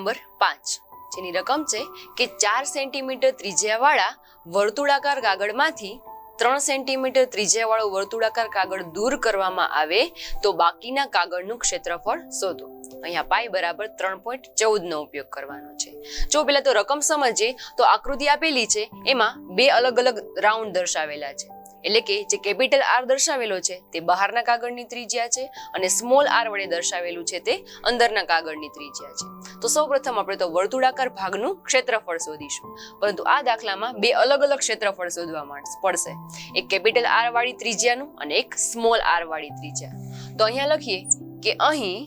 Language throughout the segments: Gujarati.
નંબર 5 જેની રકમ છે કે 4 સેન્ટીમીટર ત્રિજ્યાવાળા વર્તુળાકાર કાગળમાંથી 3 સેન્ટીમીટર ત્રિજ્યાવાળો વર્તુળાકાર કાગળ દૂર કરવામાં આવે તો બાકીના કાગળનું ક્ષેત્રફળ શોધો. અહીંયા પાઈ બરાબર 3.14 નો ઉપયોગ કરવાનો છે. જો પહેલા તો રકમ સમજીએ તો આકૃતિ આપેલી છે એમાં બે અલગ અલગ રાઉન્ડ દર્શાવેલા છે. એટલે કે જે કેપિટલ આર દર્શાવેલો છે તે બહારના કાગળની ત્રિજ્યા છે અને સ્મોલ આર વડે દર્શાવેલું છે તે અંદરના કાગળની ત્રિજ્યા છે. તો સૌપ્રથમ આપણે તો વર્તુળાકાર ભાગનું ક્ષેત્રફળ શોધીશું, પરંતુ આ દાખલામાં બે અલગ અલગ ક્ષેત્રફળ શોધવા પડશે. એક કેપિટલ આર વાળી ત્રિજ્યાનું અને એક સ્મોલ આર વાળી ત્રિજ્યા. તો અહીંયા લખીએ કે અહીં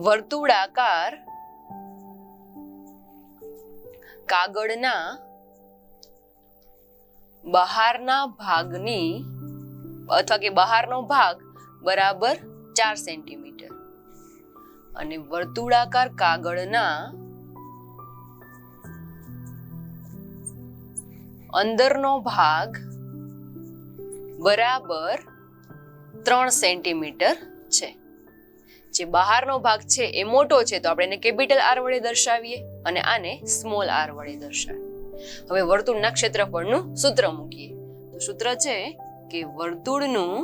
વર્તુળાકાર કાગળના બહારના ભાગની અથવા કે બહારનો ભાગ બરાબર 4 સેન્ટીમીટર અને વર્તુળાકાર કાગળના અંદરનો ભાગ બરાબર 3 સેન્ટીમીટર છે. જે બહારનો ભાગ છે એ મોટો છે તો આપણે એને કેપિટલ આર વડે દર્શાવીએ અને આને સ્મોલ આર વડે દર્શાવીએ. હવે વર્તુળના ક્ષેત્રફળનું સૂત્ર મૂકીએ. તો સૂત્ર છે કે વર્તુળનું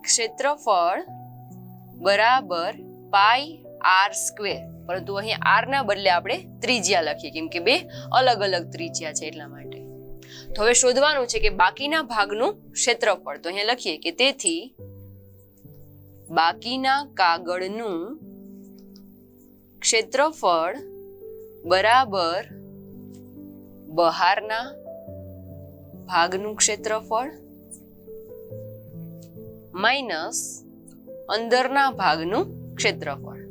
ક્ષેત્રફળ બરાબર પાઈ આર સ્ક્વેર, પરંતુ અહીં આર ના બદલે આપણે ત્રિજ્યા લખીએ કેમ કે બે અલગ અલગ ત્રિજ્યા છે એટલા માટે. તો હવે શોધવાનું છે કે બાકીના ભાગનું ક્ષેત્રફળ. તો અહીંયા લખીએ કે તેથી બાકીના કાગળનું ક્ષેત્રફળ બરાબર બહારના ભાગનું ક્ષેત્રફળ માઇનસ અંદરના ભાગનું ક્ષેત્રફળ.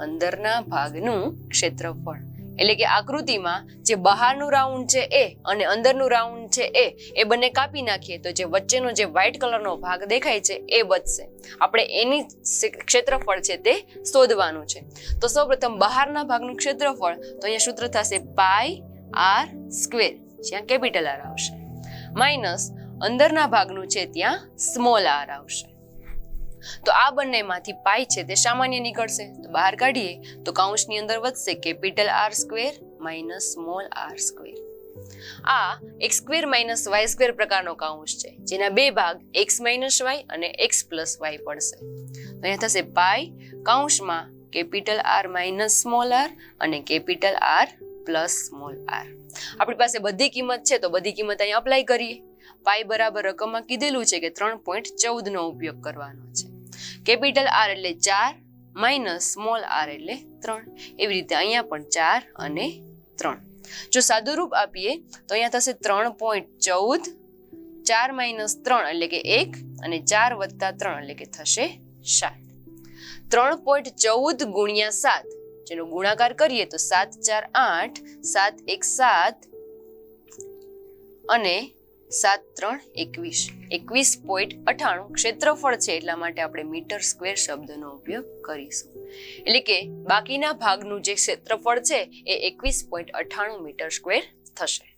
અંદરના ભાગનું ક્ષેત્રફળ એટલે કે આકૃતિમાં જે બહારનું રાઉન્ડ છે એ અને અંદરનું રાઉન્ડ છે એ બંને કાપી નાખીએ તો જે વચ્ચેનો જે વ્હાઇટ કલરનો ભાગ દેખાય છે એ બચશે. આપણે એની ક્ષેત્રફળ છે તે શોધવાનું છે. તો સૌપ્રથમ બહારના ભાગનું ક્ષેત્રફળ, તો અહીંયા સૂત્ર થશે પાઈ આર સ્ક્વેર, જ્યાં કેપિટલ આર આવશે, માઇનસ અંદરના ભાગનું છે ત્યાં સ્મોલ આર આવશે. તો આ બંનેમાંથી પાઈ છે તે સામાન્ય નીકળશે, તો બહાર કાઢીએ તો કૌંસની અંદર વધશે capital R square minus small R square. આ X square minus Y square પ્રકારનો કૌંસ છે જેના બે ભાગ એક્સ માઇનસ વાય અને એક્સ પ્લસ વાય પડશે. તો અહીંયા થશે પાઈ કૌંસમાં capital R minus small R અને capital R plus small R. આપણી પાસે બધી કિંમત છે તો બધી કિંમત અહીંયા અપ્લાય કરીએ. પાઈ બરાબર રકમમાં કીધેલું છે કે 3.14 નો ઉપયોગ કરવાનો છે. કેપિટલ આર એટલે 4 માઇનસ સ્મોલ આર એટલે 3. એવી રીતે અહીંયા પણ 4 અને 3. જો સાદું રૂપ આપીએ તો અહીંયા થશે 3.14, 4 માઇનસ 3 એટલે કે 1 અને 4 વત્તા 3 એટલે કે થશે 7. 3.14 ગુણ્યા 7 જેનો ગુણાકાર કરીએ તો 7 4 8, 7 1 7 અને 7 3 21. 21.98 ક્ષેત્રફળ છે એટલા માટે આપણે મીટર સ્ક્વેર શબ્દનો ઉપયોગ કરીશું. એટલે કે બાકીના ભાગનું જે ક્ષેત્રફળ છે એ 21.98 મીટર સ્ક્વેર થશે.